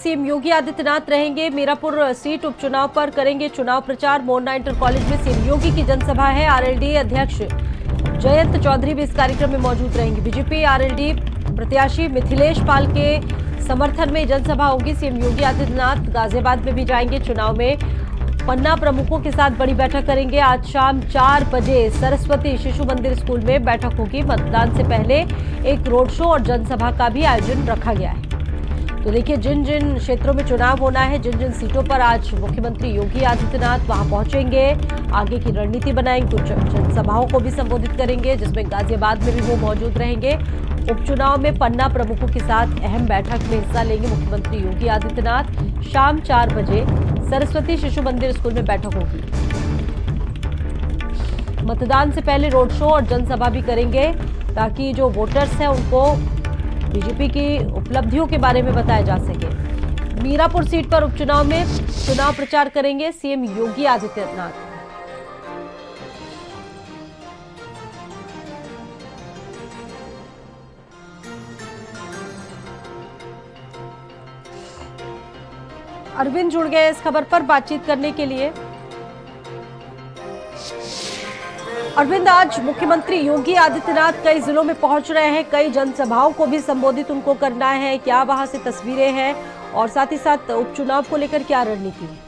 CM Yogi Adityanath रहेंगे Mirapur seat उपचुनाव पर, करेंगे चुनाव प्रचार। मोरना इंटर कॉलेज में सीएम योगी की जनसभा है। आरएलडी अध्यक्ष जयंत चौधरी भी इस कार्यक्रम में मौजूद रहेंगे। बीजेपी आरएलडी प्रत्याशी मिथिलेश पाल के समर्थन में जनसभा होगी। सीएम योगी आदित्यनाथ गाजियाबाद में भी जाएंगे। चुनाव में पन्ना प्रमुखों के साथ बड़ी बैठक करेंगे। आज शाम 4 बजे सरस्वती शिशु मंदिर स्कूल में बैठक होगी। मतदान से पहले एक रोड शो और जनसभा का भी आयोजन रखा गया है। तो देखिए, जिन जिन क्षेत्रों में चुनाव होना है, जिन जिन सीटों पर आज मुख्यमंत्री योगी आदित्यनाथ वहां पहुंचेंगे, आगे की रणनीति बनाएंगे। कुछ जनसभाओं को भी संबोधित करेंगे, जिसमें गाजियाबाद में भी वो मौजूद रहेंगे। उपचुनाव में पन्ना प्रमुखों के साथ अहम बैठक में हिस्सा लेंगे मुख्यमंत्री योगी आदित्यनाथ। शाम 4 बजे सरस्वती शिशु मंदिर स्कूल में बैठक होगी। मतदान से पहले रोड शो और जनसभा भी करेंगे, ताकि जो वोटर्स हैं उनको बीजेपी की उपलब्धियों के बारे में बताया जा सके। मीरापुर सीट पर उपचुनाव में चुनाव प्रचार करेंगे सीएम योगी आदित्यनाथ। अरविंद जुड़ गए इस खबर पर बातचीत करने के लिए। अरविंद, आज मुख्यमंत्री योगी आदित्यनाथ कई जिलों में पहुंच रहे हैं, कई जनसभाओं को भी संबोधित उनको करना है। क्या वहां से तस्वीरें हैं और साथ ही साथ उपचुनाव को लेकर क्या रणनीति है?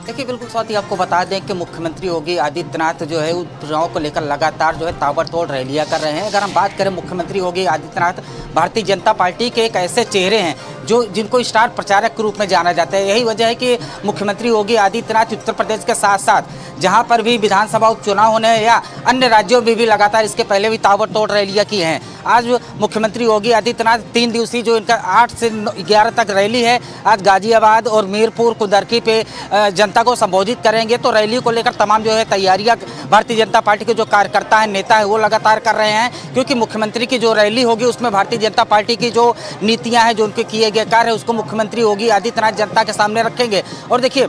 देखिए, बिल्कुल साथ ही आपको बता दें कि मुख्यमंत्री योगी आदित्यनाथ जो है उपचुनाव को लेकर लगातार जो है ताबड़तोड़ रैलियां कर रहे हैं। अगर हम बात करें, मुख्यमंत्री योगी आदित्यनाथ भारतीय जनता पार्टी के एक ऐसे चेहरे हैं जिनको स्टार प्रचारक के रूप में जाना जाता है। यही वजह है कि मुख्यमंत्री योगी आदित्यनाथ उत्तर प्रदेश के साथ साथ जहां पर भी विधानसभा उपचुनाव होने हैं या अन्य राज्यों में भी लगातार इसके पहले भी ताबड़तोड़ रैलियां की हैं। आज मुख्यमंत्री योगी आदित्यनाथ 3 दिवसीय जो इनका 8 से 11 तक रैली है, आज गाजियाबाद और मीरपुर कुंदरकी पे जनता को संबोधित करेंगे। तो रैली को लेकर तमाम जो है तैयारियां भारतीय जनता पार्टी के जो कार्यकर्ता हैं, नेता है, वो लगातार कर रहे हैं, क्योंकि मुख्यमंत्री की जो रैली होगी उसमें भारतीय जनता पार्टी की जो नीतियां हैं, जो उनके किए गए कार्य है, उसको मुख्यमंत्री योगी आदित्यनाथ जनता के सामने रखेंगे। और देखिए,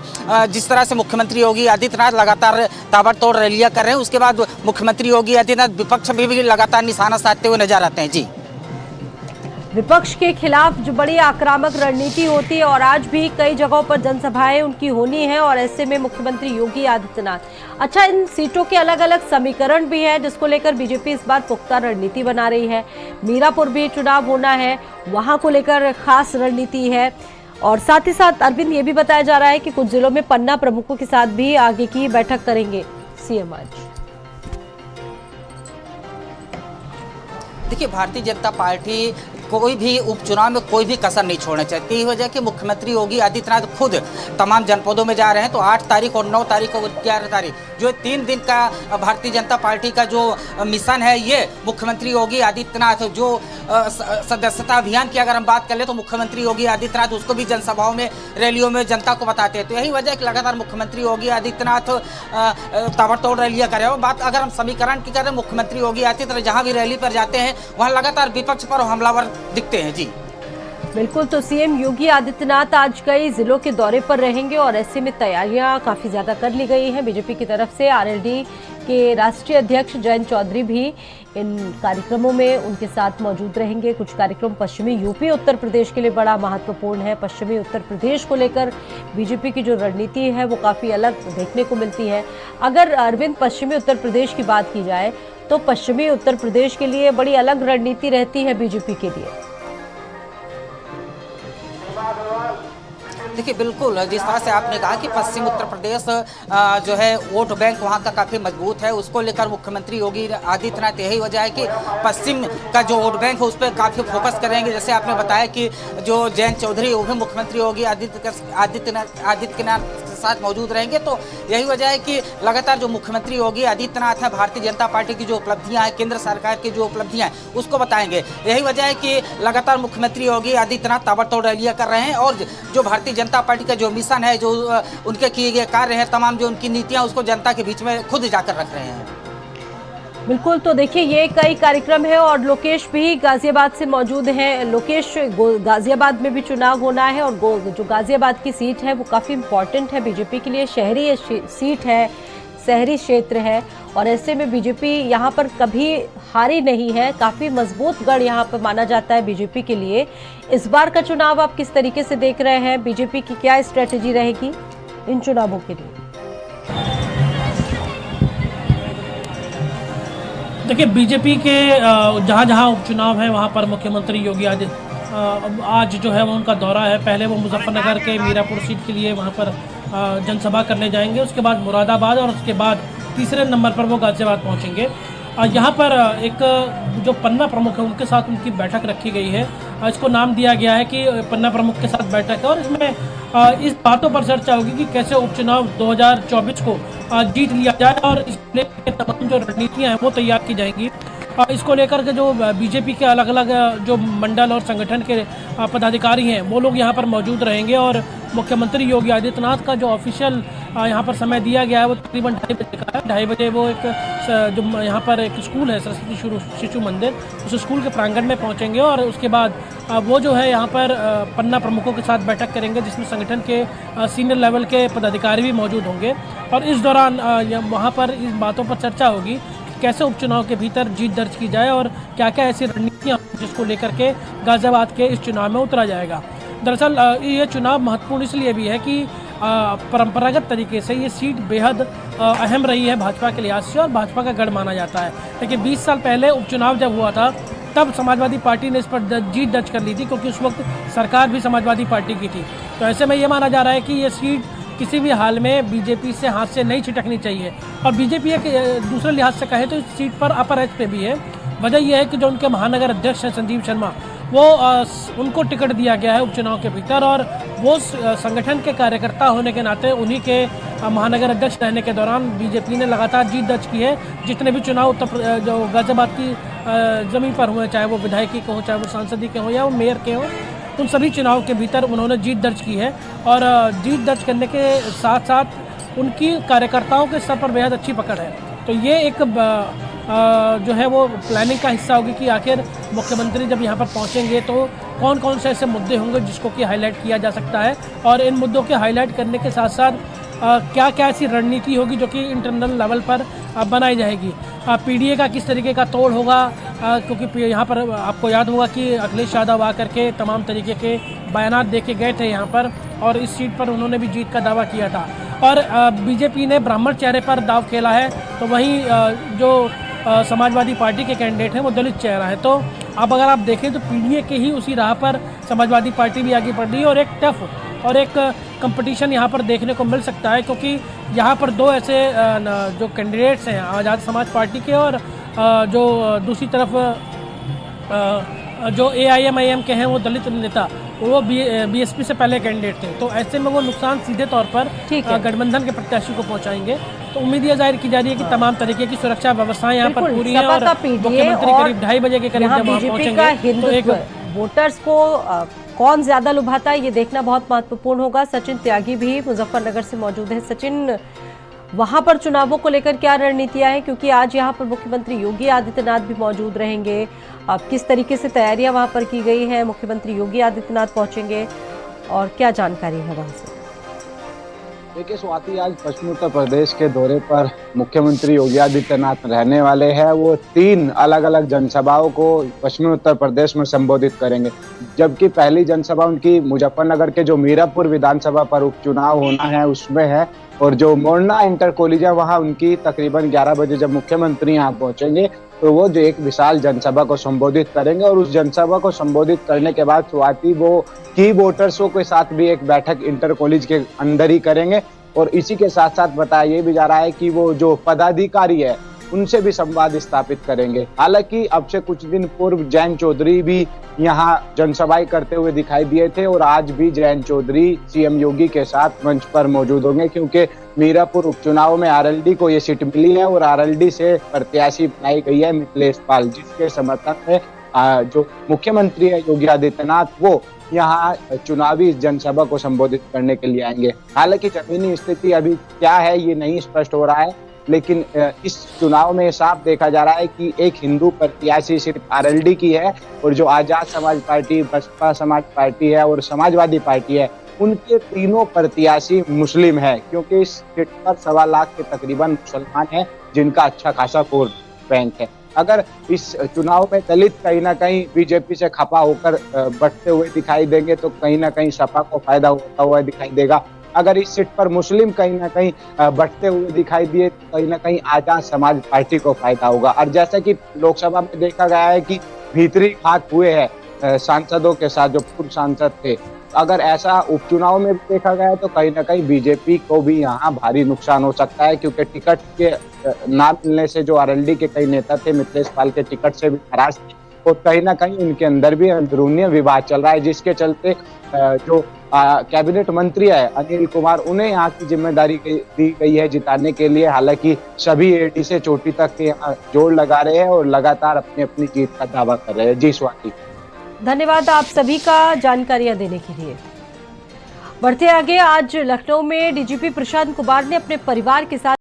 जिस तरह से मुख्यमंत्री योगी आदित्यनाथ लगातार ताबड़तोड़ रैलियां कर रहे हैं, उसके बाद मुख्यमंत्री योगी आदित्यनाथ विपक्ष में भी लगातार निशाना साधते हुए नजर आते हैं। जी, विपक्ष के खिलाफ जो बड़ी आक्रामक रणनीति होती है और आज भी कई जगहों पर जनसभाएं उनकी होनी है, और ऐसे में मुख्यमंत्री योगी आदित्यनाथ, अच्छा, इन सीटों के अलग अलग समीकरण भी है जिसको लेकर बीजेपी इस बार पुख्ता रणनीति बना रही है। मीरापुर भी चुनाव होना है, वहां को लेकर खास रणनीति है। और साथ ही साथ अरविंद, ये भी बताया जा रहा है कि कुछ जिलों में पन्ना प्रमुखों के साथ भी आगे की बैठक करेंगे सीएम आज। देखिए, भारतीय जनता पार्टी कोई भी उपचुनाव में कोई भी कसर नहीं छोड़ना चाहती। यही वजह कि मुख्यमंत्री योगी आदित्यनाथ खुद तमाम जनपदों में जा रहे हैं। तो 8 तारीख और 9 तारीख और 11 तारीख जो 3 दिन का भारतीय जनता पार्टी का जो मिशन है, ये मुख्यमंत्री योगी आदित्यनाथ जो सदस्यता अभियान की अगर हम बात कर ले, तो मुख्यमंत्री योगी आदित्यनाथ उसको भी जनसभाओं में, रैलियों में जनता को बताते हैं। तो यही वजह है कि लगातार मुख्यमंत्री योगी आदित्यनाथ ताबड़तोड़ रैलियां कर रहे हैं। बात अगर हम समीकरण की करें, मुख्यमंत्री योगी आदित्यनाथ जहां भी रैली पर जाते हैं वहां लगातार विपक्ष पर हमलावर दिखते हैं। जी बिल्कुल, तो सीएम योगी आदित्यनाथ आज कई जिलों के दौरे पर रहेंगे और ऐसे में तैयारियां काफी ज्यादा कर ली गई हैं बीजेपी की तरफ से। आरएलडी के राष्ट्रीय अध्यक्ष जयंत चौधरी भी इन कार्यक्रमों में उनके साथ मौजूद रहेंगे। कुछ कार्यक्रम पश्चिमी यूपी उत्तर प्रदेश के लिए बड़ा महत्वपूर्ण है। पश्चिमी उत्तर प्रदेश को लेकर बीजेपी की जो रणनीति है वो काफी अलग देखने को मिलती है। अगर अरविंद पश्चिमी उत्तर प्रदेश की बात की जाए, तो पश्चिमी उत्तर प्रदेश के लिए बड़ी अलग रणनीति रहती है बीजेपी के लिए। देखिए, बिल्कुल जिस तरह से आपने कहा कि पश्चिम उत्तर प्रदेश जो है वोट बैंक वहाँ का काफ़ी मजबूत है, उसको लेकर मुख्यमंत्री योगी आदित्यनाथ, यही वजह है कि पश्चिम का जो वोट बैंक है उस पर काफ़ी फोकस करेंगे। जैसे आपने बताया कि जो जयंत चौधरी वो भी मुख्यमंत्री योगी आदित्यनाथ के साथ मौजूद रहेंगे। तो यही वजह है कि लगातार जो मुख्यमंत्री योगी आदित्यनाथ है, भारतीय जनता पार्टी की जो उपलब्धियां हैं, केंद्र सरकार की जो उपलब्धियां हैं, उसको बताएंगे। यही वजह है कि लगातार मुख्यमंत्री योगी आदित्यनाथ ताबड़तोड़ रैलियां कर रहे हैं और जो भारतीय जनता पार्टी का जो मिशन है, जो उनके किए गए कार्य हैं, तमाम जो उनकी नीतियां, उसको जनता के बीच में खुद जाकर रख रहे हैं। बिल्कुल, तो देखिए, ये कई कार्यक्रम है और लोकेश भी गाजियाबाद से मौजूद हैं। लोकेश, गाजियाबाद में भी चुनाव होना है और जो गाजियाबाद की सीट है वो काफ़ी इम्पोर्टेंट है बीजेपी के लिए, शहरी सीट है। शहरी क्षेत्र है और ऐसे में बीजेपी यहाँ पर कभी हारी नहीं है, काफी मजबूत गढ़ यहाँ पर माना जाता है बीजेपी के लिए। इस बार का चुनाव आप किस तरीके से देख रहे हैं? बीजेपी की क्या स्ट्रेटेजी रहेगी इन चुनावों के लिए? देखिए, बीजेपी के जहाँ जहाँ उपचुनाव है वहाँ पर मुख्यमंत्री योगी आज जो है वो उनका दौरा है। पहले वो मुजफ्फरनगर के मीरापुर सीट के लिए वहाँ पर जनसभा करने जाएंगे, उसके बाद मुरादाबाद और उसके बाद तीसरे नंबर पर वो गाजियाबाद पहुँचेंगे। यहाँ पर एक जो पन्ना प्रमुख है उनके साथ उनकी बैठक रखी गई है। इसको नाम दिया गया है कि पन्ना प्रमुख के साथ बैठक है और इसमें इस बातों पर चर्चा होगी कि कैसे उपचुनाव 2024 को जीत लिया जाए और इसके तमाम जो रणनीतियाँ हैं वो तैयार की जाएंगी। इसको लेकर के जो बीजेपी के अलग अलग जो मंडल और संगठन के पदाधिकारी हैं वो लोग यहाँ पर मौजूद रहेंगे और मुख्यमंत्री योगी आदित्यनाथ का जो ऑफिशियल यहाँ पर समय दिया गया है वो तकरीबन 2:30 बजे का है। 2:30 बजे वो एक जो यहाँ पर एक स्कूल है सरस्वती शिशु मंदिर, उस स्कूल के प्रांगण में पहुँचेंगे और उसके बाद वो जो है यहाँ पर पन्ना प्रमुखों के साथ बैठक करेंगे जिसमें संगठन के सीनियर लेवल के पदाधिकारी भी मौजूद होंगे और इस दौरान वहाँ पर इस बातों पर चर्चा होगी कैसे उपचुनाव के भीतर जीत दर्ज की जाए और क्या क्या ऐसी रणनीतियाँ जिसको लेकर के गाजियाबाद के इस चुनाव में उतरा जाएगा। दरअसल ये चुनाव महत्वपूर्ण इसलिए भी है कि परंपरागत तरीके से ये सीट बेहद अहम रही है भाजपा के लिहाज से और भाजपा का गढ़ माना जाता है। लेकिन 20 साल पहले उपचुनाव जब हुआ था तब समाजवादी पार्टी ने इस पर जीत दर्ज कर ली थी क्योंकि उस वक्त सरकार भी समाजवादी पार्टी की थी। तो ऐसे में ये माना जा रहा है कि ये सीट किसी भी हाल में बीजेपी से हाथ से नहीं छिटकनी चाहिए और बीजेपी एक दूसरे लिहाज से कहे तो इस सीट पर अपर एज पे भी है। वजह यह है कि जो उनके महानगर अध्यक्ष हैं संजीव शर्मा वो उनको टिकट दिया गया है उपचुनाव के भीतर और वो संगठन के कार्यकर्ता होने के नाते उन्हीं के महानगर अध्यक्ष रहने के दौरान बीजेपी ने लगातार जीत दर्ज की है। जितने भी चुनाव जो गाजियाबाद की ज़मीन पर हुए, चाहे वो विधायकी के हों, चाहे वो सांसदी के हों या वो मेयर के हों, उन सभी चुनाव के भीतर उन्होंने जीत दर्ज की है और जीत दर्ज करने के साथ साथ उनकी कार्यकर्ताओं के स्तर पर बेहद अच्छी पकड़ है। तो ये एक जो है वो प्लानिंग का हिस्सा होगी कि आखिर मुख्यमंत्री जब यहाँ पर पहुँचेंगे तो कौन कौन से ऐसे मुद्दे होंगे जिसको कि हाईलाइट किया जा सकता है और इन मुद्दों के हाईलाइट करने के साथ साथ क्या क्या ऐसी रणनीति होगी जो कि इंटरनल लेवल पर बनाई जाएगी। पीडीए का किस तरीके का तोड़ होगा, क्योंकि यहाँ पर आपको याद होगा कि अखिलेश यादव आकर के तमाम तरीके के बयानात दे के गए थे यहाँ पर और इस सीट पर उन्होंने भी जीत का दावा किया था और बीजेपी ने ब्राह्मण चेहरे पर दाव खेला है तो वहीं जो समाजवादी पार्टी के कैंडिडेट हैं वो दलित चेहरा है। तो अब अगर आप देखें तो पीडीए के ही उसी राह पर समाजवादी पार्टी भी आगे बढ़ रही है और एक टफ और एक कंपटीशन यहाँ पर देखने को मिल सकता है क्योंकि यहाँ पर दो ऐसे जो कैंडिडेट्स हैं आज़ाद समाज पार्टी के और जो दूसरी तरफ जो AIM के हैं वो दलित नेता वो बीएसपी से पहले कैंडिडेट थे। तो ऐसे में वो नुकसान सीधे तौर पर गठबंधन के प्रत्याशी को पहुंचाएंगे। तो उम्मीद यह जाहिर की जा रही है कि तमाम तरीके की सुरक्षा व्यवस्थाएं यहाँ पर पूरी है और मुख्यमंत्री करीब 2:30 बजे के करीब जब वहाँ पहुँचेंगे तो एक वोटर्स को कौन ज्यादा लुभाता है ये देखना बहुत महत्वपूर्ण होगा। सचिन त्यागी भी मुजफ्फरनगर से मौजूद है। सचिन, वहां पर चुनावों को लेकर क्या रणनीतियां हैं, क्योंकि आज यहां पर मुख्यमंत्री योगी आदित्यनाथ भी मौजूद रहेंगे। अब किस तरीके से तैयारियां वहां पर की गई है, मुख्यमंत्री योगी आदित्यनाथ पहुंचेंगे और क्या जानकारी है वहां से? देखिए स्वाति, आज पश्चिमी उत्तर प्रदेश के दौरे पर मुख्यमंत्री योगी आदित्यनाथ रहने वाले हैं। वो 3 अलग अलग जनसभाओं को पश्चिमी उत्तर प्रदेश में संबोधित करेंगे, जबकि पहली जनसभा उनकी मुजफ्फरनगर के जो मीरापुर विधानसभा पर उपचुनाव होना है उसमें है और जो मोरना इंटर कॉलेज है वहाँ उनकी तकरीबन 11 बजे जब मुख्यमंत्री यहाँ पहुंचेंगे तो वो जो एक विशाल जनसभा को संबोधित करेंगे और उस जनसभा को संबोधित करने के बाद स्वाति वो की वोटर्सों के साथ भी एक बैठक इंटर कॉलेज के अंदर ही करेंगे और इसी के साथ साथ बताया ये भी जा रहा है कि वो जो पदाधिकारी है उनसे भी संवाद स्थापित करेंगे। हालांकि अब से कुछ दिन पूर्व जयंत चौधरी भी यहाँ जनसभाएं करते हुए दिखाई दिए थे और आज भी जयंत चौधरी सीएम योगी के साथ मंच पर मौजूद होंगे, क्योंकि मीरापुर उपचुनाव में आरएलडी को ये सीट मिली है और आरएलडी से प्रत्याशी बनाई गई है मिथिलेश पाल, जिसके समर्थन में जो मुख्यमंत्री है योगी आदित्यनाथ वो यहाँ चुनावी जनसभा को संबोधित करने के लिए आएंगे। हालांकि जमीनी स्थिति अभी क्या है ये नहीं स्पष्ट हो रहा है, लेकिन इस चुनाव में साफ देखा जा रहा है कि एक हिंदू प्रत्याशी सिर्फ आरएलडी की है और जो आजाद समाज पार्टी, बसपा समाज पार्टी है और समाजवादी पार्टी है उनके तीनों प्रत्याशी मुस्लिम हैं, क्योंकि इस सीट पर 1.25 लाख के तकरीबन मुसलमान हैं जिनका अच्छा खासा वोट बैंक है। अगर इस चुनाव में दलित कहीं ना कहीं बीजेपी से खपा होकर बढ़ते हुए दिखाई देंगे तो कहीं ना कहीं सपा को फायदा होता हुआ दिखाई देगा। अगर इस सीट पर मुस्लिम कहीं ना कहीं बढ़ते हुए दिखाई दिए तो कहीं ना कहीं आजाद समाज पार्टी को फायदा होगा। और जैसा कि लोकसभा में देखा गया है कि भीतरी घात हुए हैं सांसदों के साथ, जो पूर्व सांसद थे, अगर ऐसा उपचुनाव में भी देखा गया है तो कहीं ना कहीं बीजेपी को भी यहाँ भारी नुकसान हो सकता है, क्योंकि टिकट के ना मिलने से जो आरएलडी के कई नेता थे मिथिलेश पाल के टिकट से भी नाराज थे, और कहीं ना कहीं इनके अंदर भी अंदरूनी विवाद चल रहा है, जिसके चलते जो कैबिनेट मंत्री है अनिल कुमार, उन्हें यहाँ की जिम्मेदारी दी गई है जिताने के लिए। हालांकि सभी एडी से चोटी तक के जोर लगा रहे हैं और लगातार अपनी अपनी जीत का दावा कर रहे हैं। जी स्वाति। धन्यवाद आप सभी का जानकारियां देने के लिए। बढ़ते आगे, आज लखनऊ में डीजीपी प्रशांत कुमार ने अपने परिवार के साथ